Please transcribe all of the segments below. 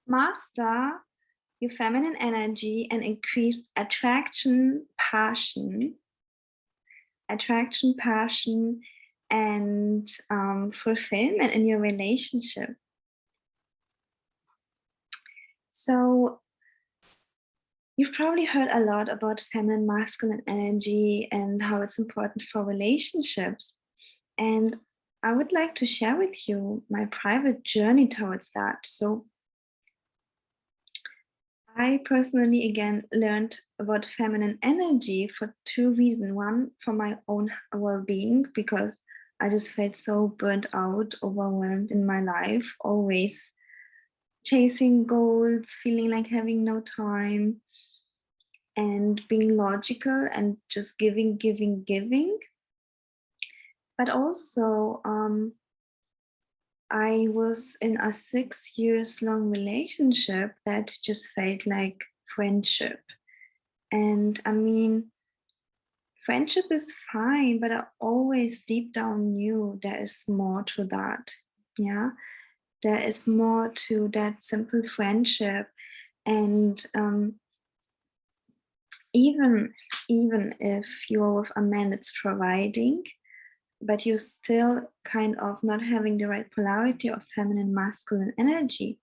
Master your feminine energy and increase attraction, passion, and fulfillment in your relationship. So you've probably heard a lot about feminine masculine energy and how it's important for relationships. And I would like to share with you my private journey towards that. So I personally, again, learned about feminine energy for two reasons. One, for my own well being, because I just felt so burnt out, overwhelmed in my life, always chasing goals, feeling like having no time, and being logical and just giving. But also, I was in a 6 years long relationship that just felt like friendship. And I mean, friendship is fine, but I always deep down knew there is more to that. Yeah, there is more to that simple friendship. And even if you're with a man that's providing, but you're still kind of not having the right polarity of feminine masculine energy,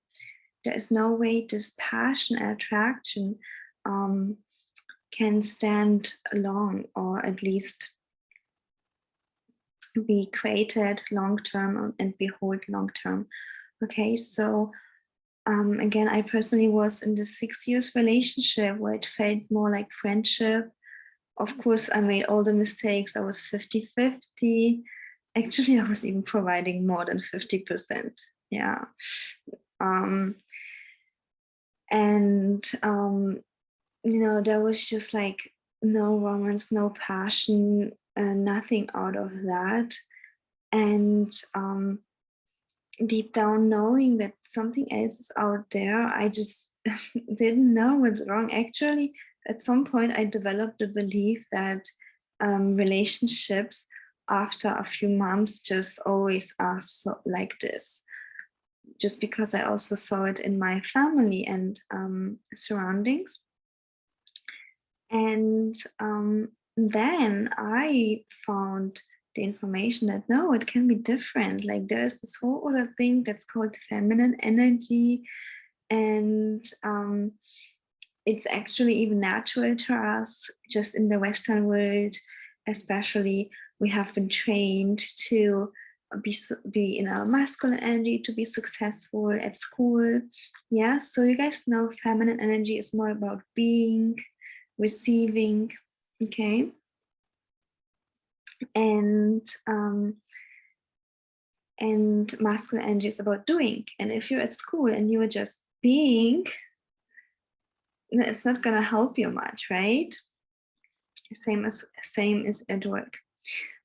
there is no way this passion and attraction can stand long, or at least be created long term and behold long term. Okay, so again, I personally was in the 6 years relationship where it felt more like friendship. Of course, I made all the mistakes. I was 50-50. Actually, I was even providing more than 50%. Yeah. And there was just like no romance, no passion, nothing out of that. And deep down knowing that something else is out there, I just didn't know what's wrong. Actually, at some point, I developed the belief that relationships after a few months just always are so like this. Just because I also saw it in my family and surroundings. And then I found the information that no, it can be different. Like there's this whole other thing that's called feminine energy. And it's actually even natural to us, just in the Western world, especially. We have been trained to be in our masculine energy, to be successful at school. Yeah, so you guys know feminine energy is more about being, receiving, okay? And masculine energy is about doing. And if you're at school and you are just being, it's not gonna help you much, right? Same as at work.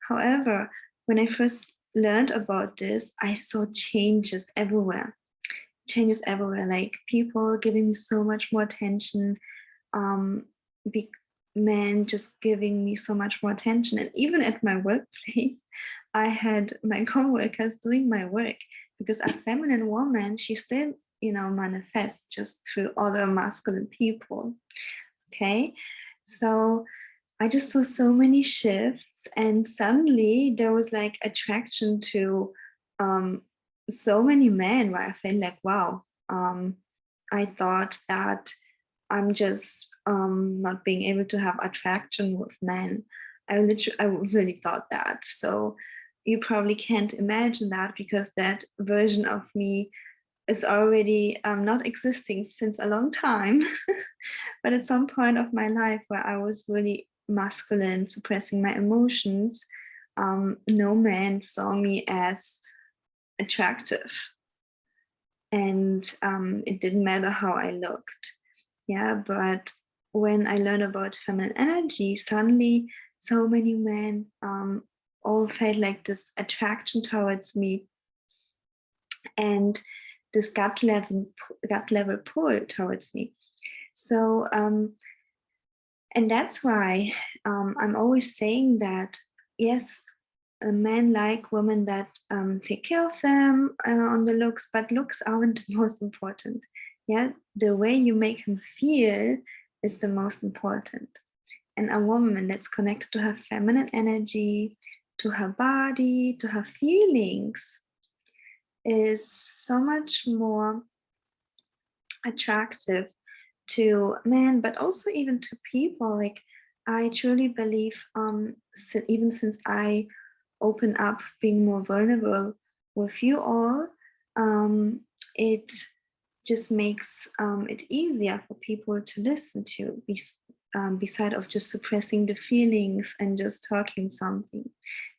However, when I first learned about this, I saw changes everywhere. Like people giving me so much more attention, big men just giving me so much more attention. And even at my workplace, I had my coworkers doing my work, because a feminine woman, she still, manifests just through other masculine people. Okay, so I just saw so many shifts, and suddenly there was like attraction to so many men, where I felt like, wow, I thought that I'm just not being able to have attraction with men. I really thought that. So you probably can't imagine that, because that version of me is already not existing since a long time. But at some point of my life where I was really masculine, suppressing my emotions, no man saw me as attractive. And it didn't matter how I looked. Yeah, but when I learned about feminine energy, suddenly so many men all felt like this attraction towards me, and this gut level pull towards me. So and that's why I'm always saying that, yes, men like women that take care of them on the looks, but looks aren't the most important. Yeah, the way you make him feel is the most important. And a woman that's connected to her feminine energy, to her body, to her feelings, is so much more attractive to men, but also even to people. Like, I truly believe, even since I open up being more vulnerable with you all, it just makes it easier for people to listen to, beside of just suppressing the feelings and just talking something,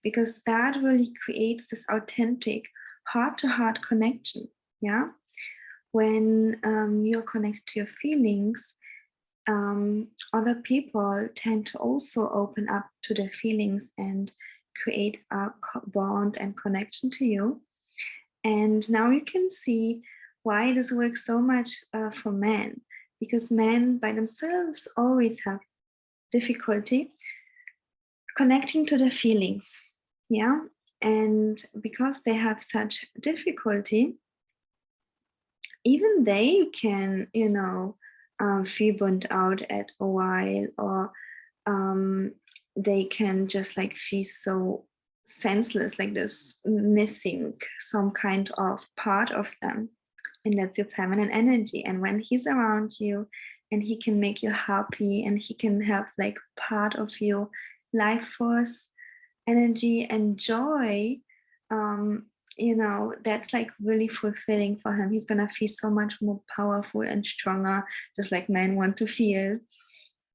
because that really creates this authentic heart-to-heart connection. Yeah, when you're connected to your feelings, other people tend to also open up to their feelings and create a bond and connection to you. And now you can see why this works so much for men, because men by themselves always have difficulty connecting to their feelings. Yeah. And because they have such difficulty, even they can, feel burnt out at a while, or they can just like feel so senseless, like this missing some kind of part of them. And that's your feminine energy. And when he's around you and he can make you happy and he can have like part of your life force, energy, and joy, that's like really fulfilling for him. He's gonna feel so much more powerful and stronger, just like men want to feel.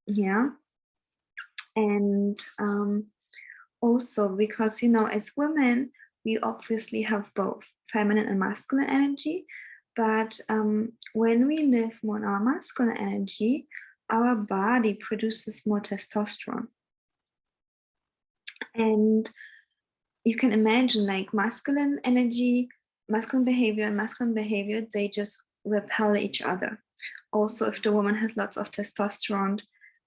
Yeah. And also because, as women, we obviously have both feminine and masculine energy. But when we live more in our masculine energy, our body produces more testosterone. And you can imagine, like, masculine energy, masculine behavior, they just repel each other. Also, if the woman has lots of testosterone,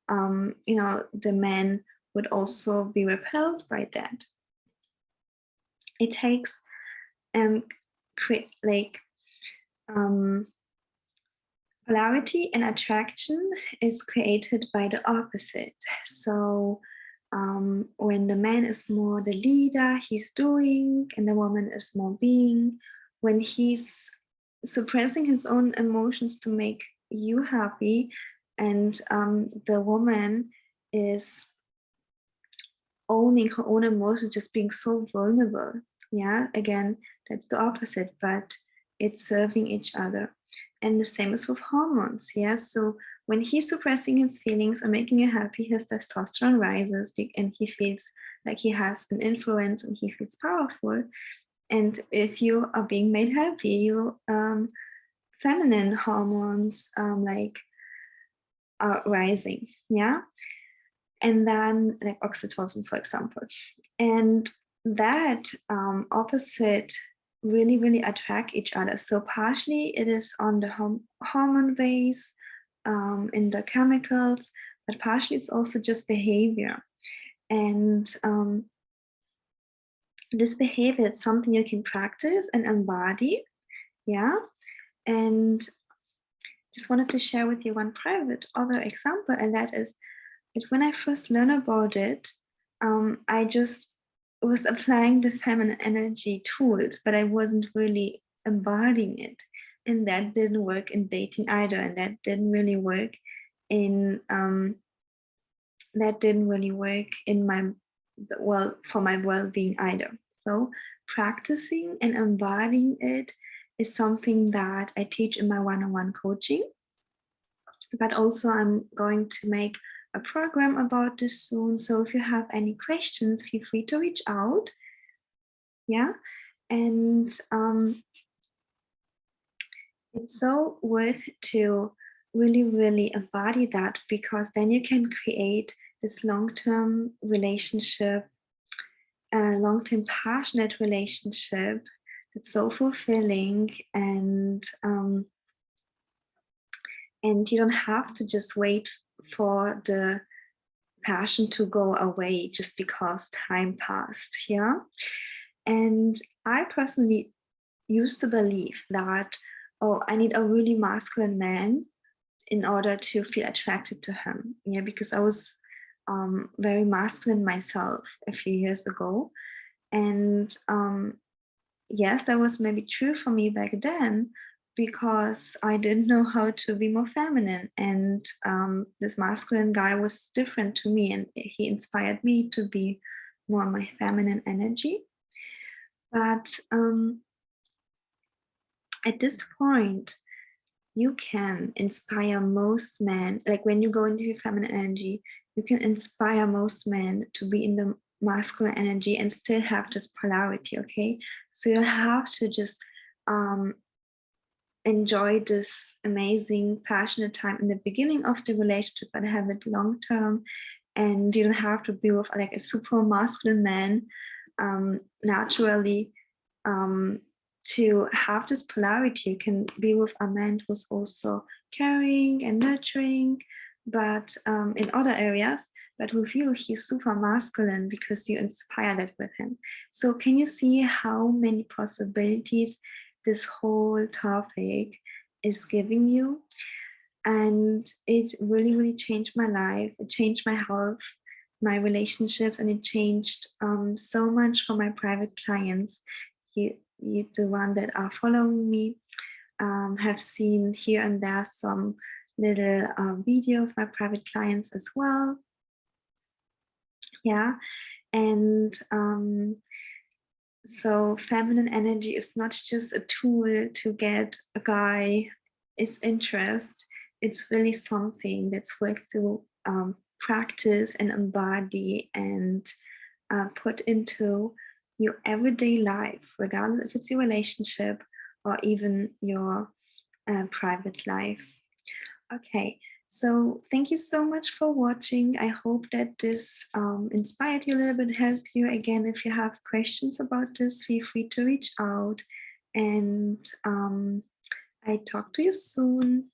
the man would also be repelled by that. It takes polarity and attraction is created by the opposite. So when the man is more the leader, he's doing, and the woman is more being. When he's suppressing his own emotions to make you happy, and the woman is owning her own emotions, just being so vulnerable. Yeah, again, that's the opposite, but it's serving each other. And the same is with hormones. Yeah, so when he's suppressing his feelings and making you happy, his testosterone rises and he feels like he has an influence and he feels powerful. And if you are being made happy, your feminine hormones are rising. Yeah. And then like oxytocin, for example. And that opposite really, really attract each other. So partially it is on the hormone base, in the chemicals, but partially it's also just behavior. And this behavior is something you can practice and embody. Yeah. And just wanted to share with you one private other example, and that is when I first learned about it, I just was applying the feminine energy tools, but I wasn't really embodying it. And that didn't work in dating either. And that didn't really work in for my well-being either. So practicing and embodying it is something that I teach in my one-on-one coaching. But also I'm going to make a program about this soon. So if you have any questions, feel free to reach out. Yeah. And it's so worth to really, really embody that, because then you can create this long-term relationship, a long-term passionate relationship that's so fulfilling, and you don't have to just wait for the passion to go away just because time passed. Yeah. And I personally used to believe that oh, I need a really masculine man in order to feel attracted to him. Yeah, because I was very masculine myself a few years ago. And yes, that was maybe true for me back then because I didn't know how to be more feminine. And this masculine guy was different to me, and he inspired me to be more my feminine energy. But at this point, you can inspire most men. Like when you go into your feminine energy, you can inspire most men to be in the masculine energy and still have this polarity. Okay, so you have to just um, enjoy this amazing passionate time in the beginning of the relationship, but have it long term. And you don't have to be with like a super masculine man naturally. To have this polarity, you can be with a man who's also caring and nurturing, but in other areas. But with you, he's super masculine because you inspire that with him. So can you see how many possibilities this whole topic is giving you? And it really, really changed my life. It changed my health, my relationships, and it changed so much for my private clients. You, the one that are following me, have seen here and there some little video of my private clients as well. Yeah, and so feminine energy is not just a tool to get a guy's interest. It's really something that's worth to practice and embody and put into your everyday life, regardless if it's your relationship or even your private life. Okay, so thank you so much for watching. I hope that this inspired you a little bit, helped you. Again, if you have questions about this, feel free to reach out. And I talk to you soon.